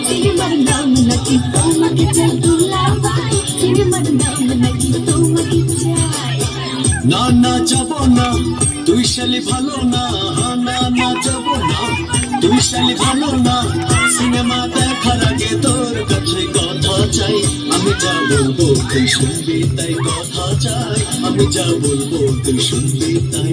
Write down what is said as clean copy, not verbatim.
সিনেমার নাম নাকি তোমাকে চাই দুলাভাই, সিনেমার নাম নাকি তোমাকে চাই। না না যাবো না, তুই শালি ভালো না, না না যাবো না, তুই শালি ভালো না। সিনেমা দেখার আগে তোর কাছে কথা চাই, আমি যা বলবো তুই শুনবি তাই, কথা চাই আমি যা বলবো তুই শুনবি তাই।